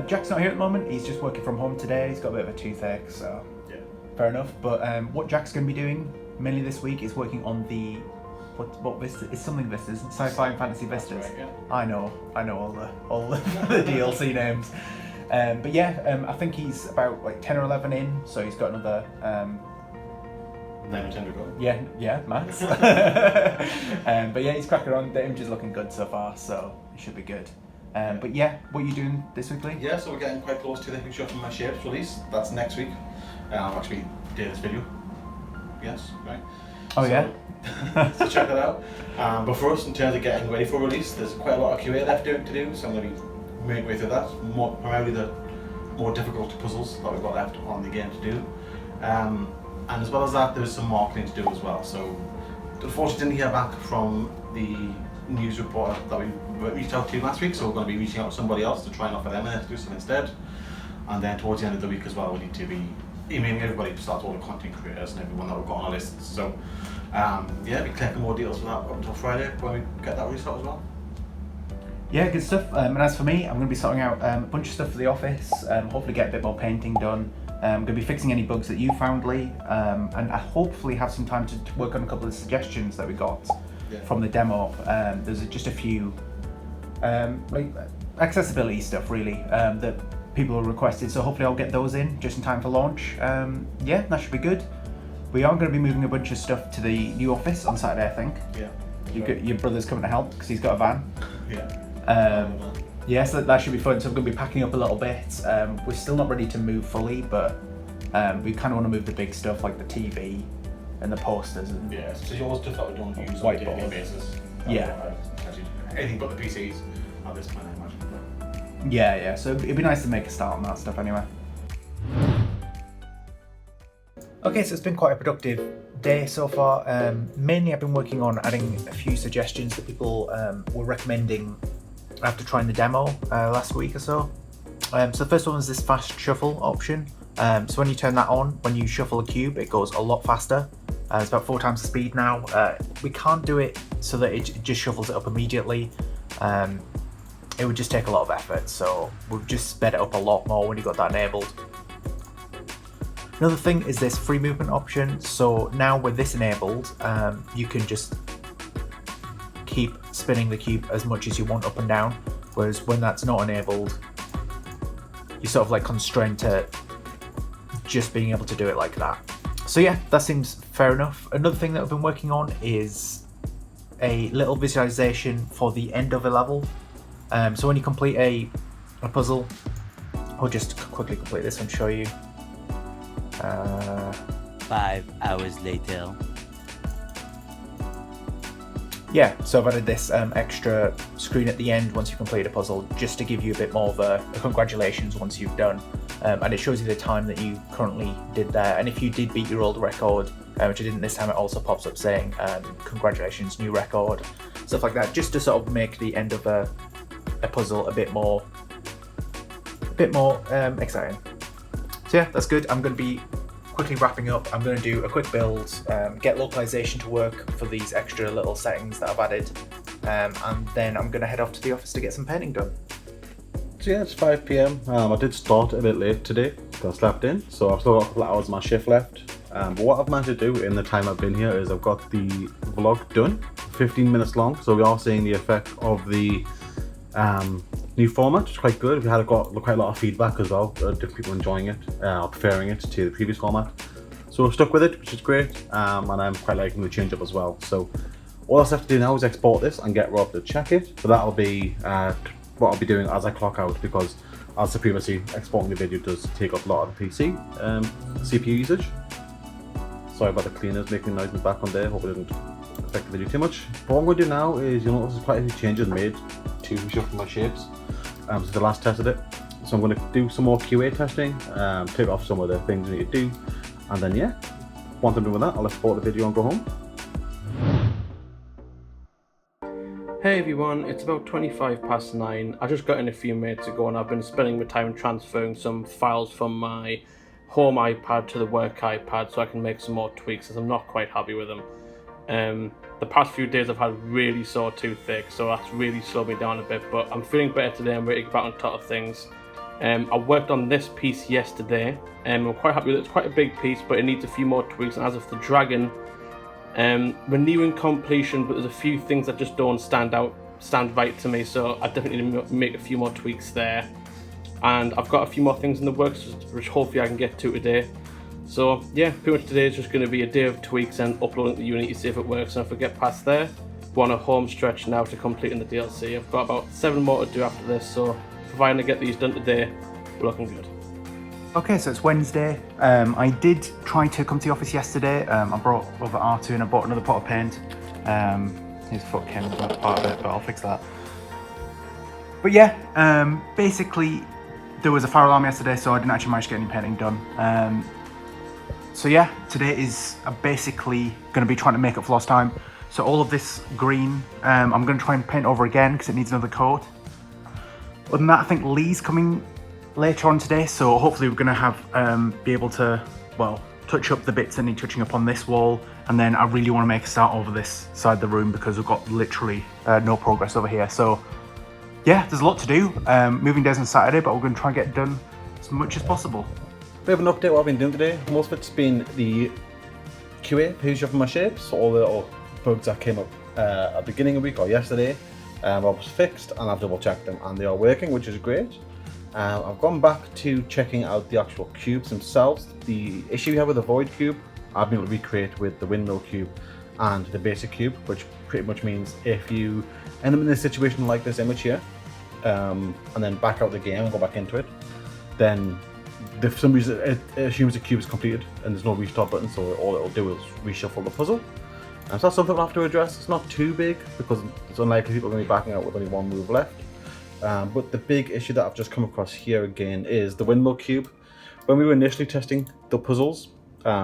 Jack's not here at the moment. He's just working from home today. He's got a bit of a toothache, so Yeah. fair enough. But what Jack's going to be doing mainly this week is working on the what Vista? It's something Vistas, sci-fi and fantasy Vistas. Right, yeah. I know all the the DLC names. But yeah, I think he's about like 10 or 11 in, so he's got another 9 or 10 to go. yeah, maths. But yeah, he's cracking on. The image is looking good so far, so it should be good. But yeah, what are you doing this week, Lee? Yeah, so we're getting quite close to the big shot from my shapes release. That's next week. I'll actually do this video. Yes, right. Oh, so, yeah? So check that out. But for us, in terms of getting ready for release, there's quite a lot of QA left to do, so I'm going to be making my way through that. Primarily the more difficult puzzles that we've got left on the game to do. And as well as that, there's some marketing to do as well. So unfortunately didn't hear back from the news reporter that we reached out to last week, so we're going to be reaching out to somebody else to try and offer them to do something instead. And then towards the end of the week as well, we need to be emailing everybody to start all the content creators and everyone that we've got on our list. So yeah, be collecting more deals for that up until Friday when we get that released out as well. Yeah, good stuff. And as for me, I'm going to be sorting out a bunch of stuff for the office, hopefully get a bit more painting done. I'm going to be fixing any bugs that you found, Lee, and I hopefully have some time to work on a couple of suggestions that we got from the demo. There's just a few like accessibility stuff really that people have requested, so hopefully I'll get those in just in time for launch. Yeah, that should be good. We are going to be moving a bunch of stuff to the new office on Saturday, I think. Yeah. Your brother's coming to help because he's got a van. Yeah. Yeah, so that should be fun. So I'm going to be packing up a little bit. We're still not ready to move fully, but we kind of want to move the big stuff like the TV and the posters. And yeah, so yours stuff that we don't use on a Whiteboard. daily basis. Yeah. Actually, anything but the PCs at this point, I imagine. yeah, so it'd be nice to make a start on that stuff anyway. Okay, so it's been quite a productive day so far. Mainly I've been working on adding a few suggestions that people were recommending after trying the demo last week or so. So the first one was this fast shuffle option. So when you turn that on, when you shuffle a cube, it goes a lot faster. It's about 4 times the speed now. We can't do it so that it just shuffles it up immediately. It would just take a lot of effort, so we've just sped it up a lot more when you got that enabled. Another thing is this free movement option. So now with this enabled, you can just keep spinning the cube as much as you want up and down, whereas when that's not enabled, you're sort of like constrained to just being able to do it like that. So yeah, that seems fair enough. Another thing that I've been working on is a little visualization for the end of a level. So when you complete a puzzle, I'll just quickly complete this and show you. 5 hours later. Yeah, so I've added this extra screen at the end once you complete a puzzle, just to give you a bit more of a congratulations once you've done. And it shows you the time that you currently did there. And if you did beat your old record, which I didn't this time, it also pops up saying congratulations, new record, stuff like that, just to sort of make the end of a puzzle a bit more exciting. So yeah, that's good. I'm going to be quickly wrapping up. I'm going to do a quick build, get localization to work for these extra little settings that I've added, and then I'm going to head off to the office to get some painting done. So yeah, it's 5 PM. I did start a bit late today because I slept in, so I've still got a couple of hours of my shift left. But what I've managed to do in the time I've been here is I've got the vlog done, 15 minutes long, so we are seeing the effect of the new format, which is quite good. We had got quite a lot of feedback as well, different people enjoying it, or preferring it to the previous format. So we're stuck with it, which is great, and I'm quite liking the change up as well. So all that's left to do now is export this and get Rob to check it, but that'll be what I'll be doing as I clock out, because as I previously, exporting the video does take up a lot of the PC CPU usage. Sorry about the cleaners making noise in the background there, hope it didn't affect the video too much. But what I'm going to do now is, you'll notice there's quite a few changes made to shuffle my shapes since the last tested it. So I'm going to do some more QA testing, take off some of the things we need to do, and then yeah, once I'm done with that, I'll export the video and go home. Hey everyone, it's about 9:25. I just got in a few minutes ago and I've been spending my time transferring some files from my home iPad to the work iPad so I can make some more tweaks, as I'm not quite happy with them. The past few days I've had really sore toothache, so that's really slowed me down a bit, but I'm feeling better today. I'm ready to get back on top of things. I worked on this piece yesterday, and I'm quite happy with it. It's quite a big piece, but it needs a few more tweaks. And as of the dragon, we're nearing completion, but there's a few things that just don't stand right to me. So I definitely need to make a few more tweaks there. And I've got a few more things in the works, which hopefully I can get to today. So yeah, pretty much today is just going to be a day of tweaks and uploading to Unity to see if it works. And if we get past there, we're on a home stretch now to completing the DLC. I've got about 7 more to do after this, so providing I get these done today, we're looking good. Okay, so it's Wednesday. I did try to come to the office yesterday. I brought over R2 and I bought another pot of paint. His foot came as part of it, but I'll fix that. But yeah, basically there was a fire alarm yesterday, so I didn't actually manage to get any painting done. So yeah, today is basically going to be trying to make up for lost time. So all of this green, I'm going to try and paint over again because it needs another coat. Other than that, I think Lee's coming later on today, so hopefully we're going to have be able to, well, touch up the bits that need touching up on this wall, and then I really want to make a start over this side of the room because we've got literally no progress over here. So yeah, there's a lot to do. Moving days on Saturday, but we're going to try and get it done as much as possible. Bit of an update what I've been doing today. Most of it's been the QA page of my shapes, so all the little bugs that came up at the beginning of the week or yesterday. I was fixed and I've double checked them and they are working, which is great. I've gone back to checking out the actual cubes themselves. The issue we have with the void cube, I've been able to recreate with the windmill cube and the basic cube, which pretty much means if you end up in a situation like this image here, and then back out the game and go back into it, then for some reason it assumes the cube is completed and there's no restart button, so all it'll do is reshuffle the puzzle. So that's something we'll have to address. It's not too big because it's unlikely people are going to be backing out with only one move left. But the big issue that I've just come across here again is the windmill cube. When we were initially testing the puzzles,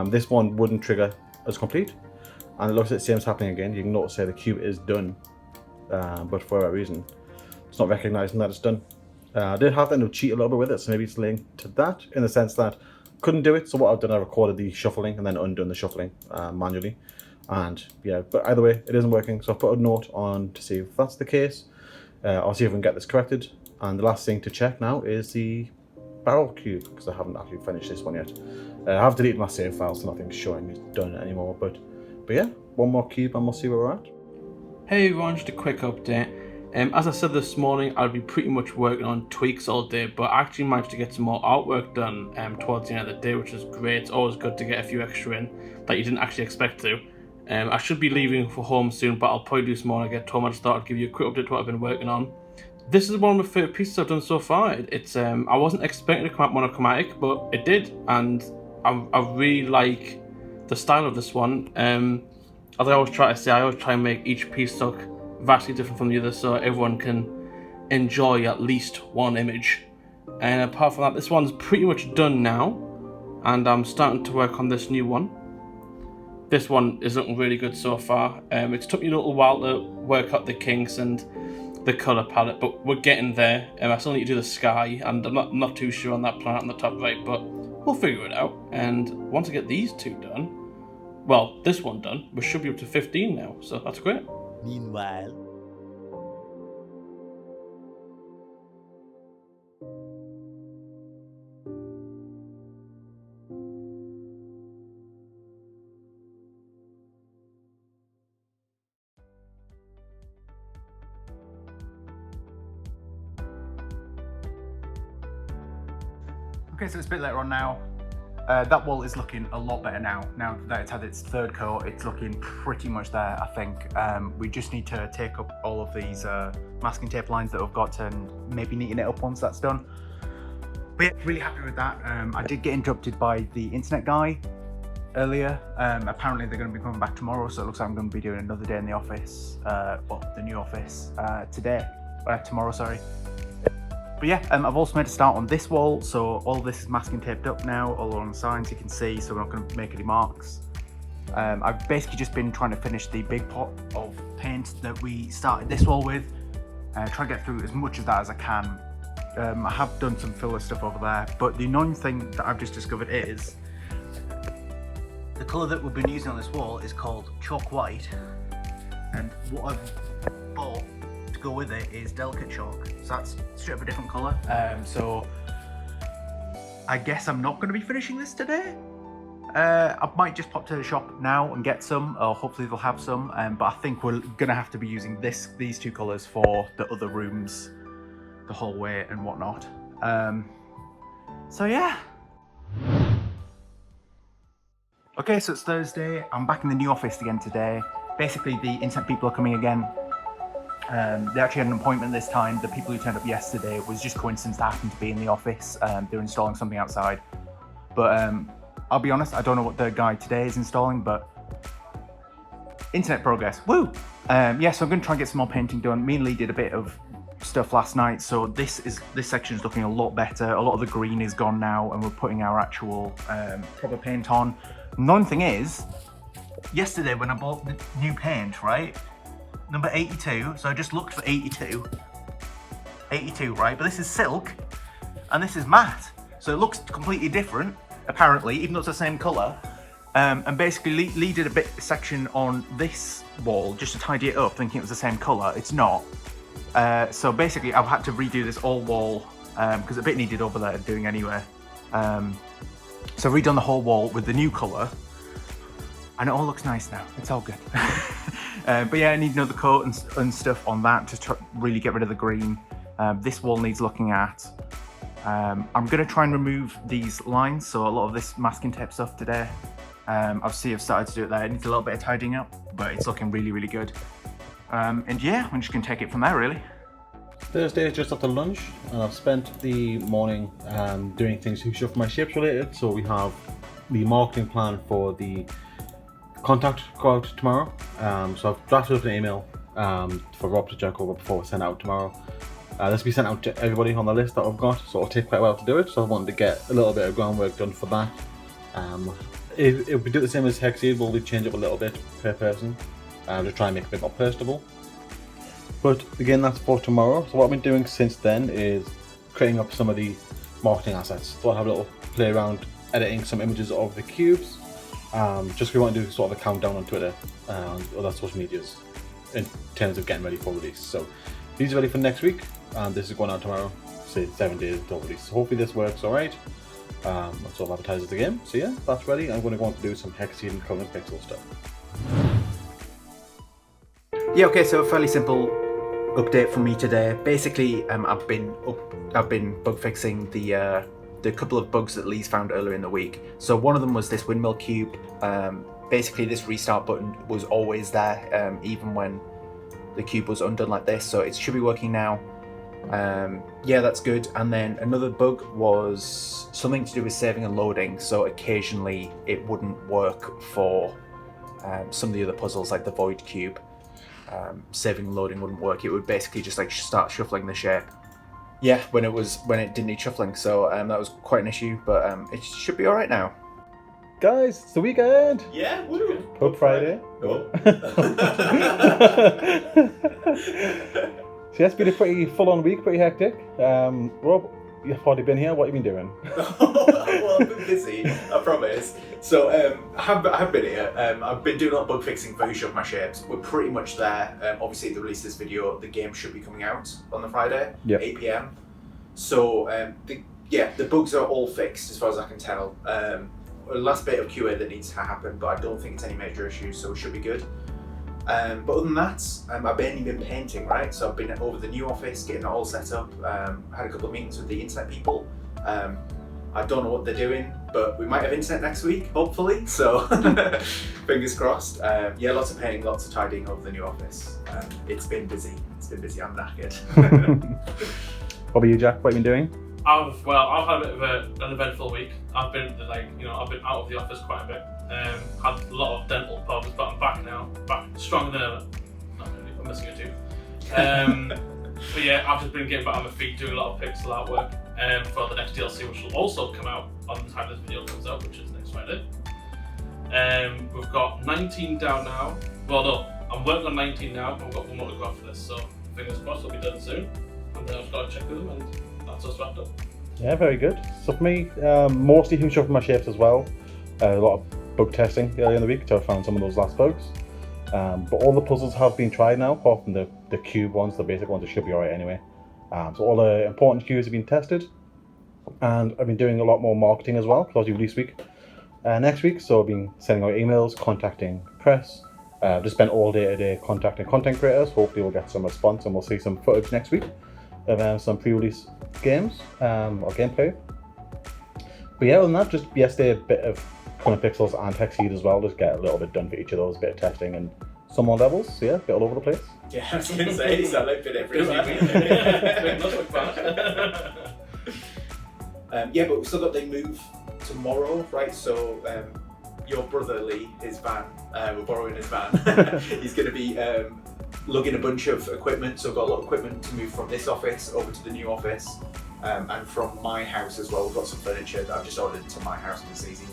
this one wouldn't trigger as complete, and it looks like the same is happening again. You can notice here the cube is done, but for whatever reason it's not recognizing that it's done. I did have to cheat a little bit with it, so maybe it's linked to that in the sense that couldn't do it. So what I've done, I recorded the shuffling and then undone the shuffling manually. And yeah, but either way, it isn't working. So I've put a note on to see if that's the case. I'll see if we can get this corrected. And the last thing to check now is the barrel cube, because I haven't actually finished this one yet. I have deleted my save file, so nothing's showing it's done anymore. But yeah, one more cube and we'll see where we're at. Hey everyone, just a quick update. As I said this morning, I'll be pretty much working on tweaks all day, but I actually managed to get some more artwork done towards the end of the day, which is great. It's always good to get a few extra in that you didn't actually expect to. I should be leaving for home soon, but I'll probably do some more when I get home. I just thought I'd give you a quick update to what I've been working on. This is one of my favourite pieces I've done so far. It's I wasn't expecting it to come out monochromatic, but it did, and I really like the style of this one. As I always try to say, I always try and make each piece look vastly different from the other, so everyone can enjoy at least one image. And apart from that, this one's pretty much done now, and I'm starting to work on this new one. This one is looking really good so far. It's took me a little while to work out the kinks and the colour palette, but we're getting there. I still need to do the sky, and I'm not too sure on that planet on the top right, but we'll figure it out. And once I get these two done, well, this one done, we should be up to 15 now, so that's great. Meanwhile, Okay, so it's a bit later on now. That wall is looking a lot better now. Now that it's had its third coat, it's looking pretty much there, I think. We just need to take up all of these masking tape lines that we've got and maybe neaten it up once that's done. But yeah, really happy with that. I did get interrupted by the internet guy earlier. Apparently they're going to be coming back tomorrow, so it looks like I'm going to be doing another day in the office, well, the new office, tomorrow, sorry. But yeah, I've also made a start on this wall, so all this is masking taped up now, all along the sides you can see, so we're not going to make any marks. I've basically just been trying to finish the big pot of paint that we started this wall with, try to get through as much of that as I can. I have done some filler stuff over there, but the annoying thing that I've just discovered is the colour that we've been using on this wall is called chalk white, and what I've bought to go with it is delicate chalk, so that's straight up a different colour. So I guess I'm not going to be finishing this today. I might just pop to the shop now and get some, or hopefully they'll have some. But I think we're going to have to be using these two colours for the other rooms, the hallway and whatnot. So yeah. Okay, so it's Thursday. I'm back in the new office again today. Basically, the internet people are coming again. They actually had an appointment this time. The people who turned up yesterday was just coincidence that happened to be in the office. They're installing something outside. But I'll be honest, I don't know what the guy today is installing, but internet progress, woo! Yeah, so I'm going to try and get some more painting done. Me and Lee did a bit of stuff last night, so this section is looking a lot better. A lot of the green is gone now, and we're putting our actual proper paint on. Another thing is, yesterday when I bought the new paint, right? Number 82, so I just looked for 82, right? But this is silk, and this is matte, so it looks completely different, apparently, even though it's the same colour. And basically, Lee did a bit section on this wall just to tidy it up, thinking it was the same colour. It's not. So basically, I've had to redo this all wall because a bit needed over there doing anyway. So I've redone the whole wall with the new colour, and it all looks nice now. It's all good. But yeah, I need another coat and stuff on that to really get rid of the green. This wall needs looking at. I'm going to try and remove these lines, so a lot of this masking tape stuff today. I've started to do it there. It needs a little bit of tidying up, but it's looking really, really good. And yeah, I'm just going to take it from there, really. Thursday is just after lunch, and I've spent the morning doing things to for my shapes related. So we have the marketing plan for the contact go out tomorrow. So I've drafted up an email for Rob to check over before we send out tomorrow. This will be sent out to everybody on the list that I've got, so it'll take quite a while to do it. So I wanted to get a little bit of groundwork done for that. If we do the same as Hexseed, we'll change up a little bit per person. Just try and make it a bit more personable. But again, that's for tomorrow. So what I've been doing since then is creating up some of the marketing assets. So I'll have a little play around editing some images of the cubes. Just because we want to do sort of a countdown on Twitter and other social medias in terms of getting ready for release. So these are ready for next week, and this is going out tomorrow. Say 7 days until release. So hopefully this works alright. I'll sort of advertise it again. So yeah, that's ready. I'm going to go on to do some Hexseed and Covenant Pixel stuff. Yeah, okay, so a fairly simple update from me today. Basically, I've been bug fixing the couple of bugs that Lee's found earlier in the week. So one of them was this windmill cube. Basically, this restart button was always there, even when the cube was undone like this. So it should be working now. Yeah, that's good. And then another bug was something to do with saving and loading. So occasionally it wouldn't work for some of the other puzzles, like the void cube. Saving and loading wouldn't work. It would basically just like start shuffling the shape. Yeah, when it didn't need shuffling. So that was quite an issue, but it should be all right now. Guys, it's the weekend. Yeah, woo! Hope Friday. Oh. So yeah, it's been a pretty full-on week, pretty hectic. Rob, you've already been here. What have you been doing? Well, I've been busy, I promise. So I have been here. I've been doing a lot of bug fixing for Who Shoved My Shapes. We're pretty much there. Obviously, at the release of this video, the game should be coming out on the Friday, yep. 8 PM. So the bugs are all fixed as far as I can tell. Last bit of QA that needs to happen, but I don't think it's any major issues, so we should be good. But other than that, I've mainly been painting, right? So I've been over the new office, getting it all set up. Had a couple of meetings with the internet people. I don't know what they're doing, but we might have internet next week, hopefully. So fingers crossed. Yeah, lots of painting, lots of tidying over the new office. It's been busy. I'm knackered. What about you, Jack? What have you been doing? I've had a bit of an eventful week. I've been I've been out of the office quite a bit. Had a lot of dental problems, but I'm back now. Back stronger than ever. Not really, I'm missing a tooth. But yeah, I've just been getting back on my feet, doing a lot of pixel artwork for the next DLC, which will also come out on the time this video comes out, which is next Friday. We've got 19 down now. Well, no, I'm working on 19 now, and we've got one more to go after this, so fingers crossed it'll be done soon. And then I've got to check with them, and that's us wrapped up. Yeah, very good. So for me, mostly Who Shoved My Shapes as well. A lot of bug testing earlier in the week, so I found some of those last bugs. But all the puzzles have been tried now, apart from the cube ones, the basic ones that should be alright anyway. So all the important cubes have been tested. And I've been doing a lot more marketing as well, because release week next week. So I've been sending out emails, contacting press. Just spent all day today contacting content creators. Hopefully we'll get some response and we'll see some footage next week of some pre-release games or gameplay. But yeah, other than that, just yesterday a bit of Common Pixels and Hexseed as well. Just get a little bit done for each of those, a bit of testing and some more levels. So yeah, a bit all over the place. Yeah, I was going to say, it's a little bit everywhere. Yeah, but we've still got the move tomorrow, right? So your brother Lee, his van, we're borrowing his van. He's going to be lugging a bunch of equipment. So we've got a lot of equipment to move from this office over to the new office, and from my house as well. We've got some furniture that I've just ordered to my house this easy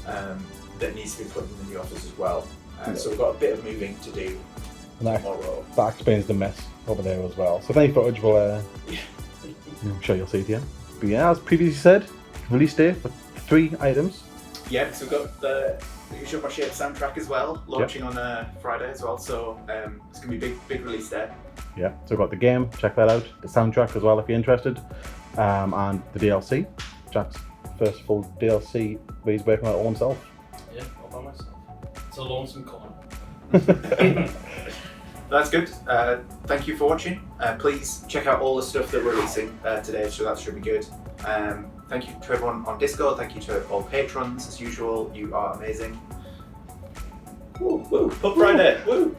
that needs to be put in the new office as well. So we've got a bit of moving to do tomorrow. That explains the mess over there as well. So if any footage will, I'm sure you'll see it here. But yeah, as previously said, release day for 3 items. Yeah, so we've got the Who Shot My Shit soundtrack as well, launching on Friday as well. So it's going to be a big release there. Yeah, so we've got the game, check that out. The soundtrack as well if you're interested. And the DLC. Jack's first full DLC where he's working on it all himself. Yeah, all by myself. It's a lonesome corner. That's good. Thank you for watching. Please check out all the stuff that we're releasing today, so that should be good. Thank you to everyone on Discord. Thank you to all patrons, as usual. You are amazing. Woo, woo, Pub Friday. Woo.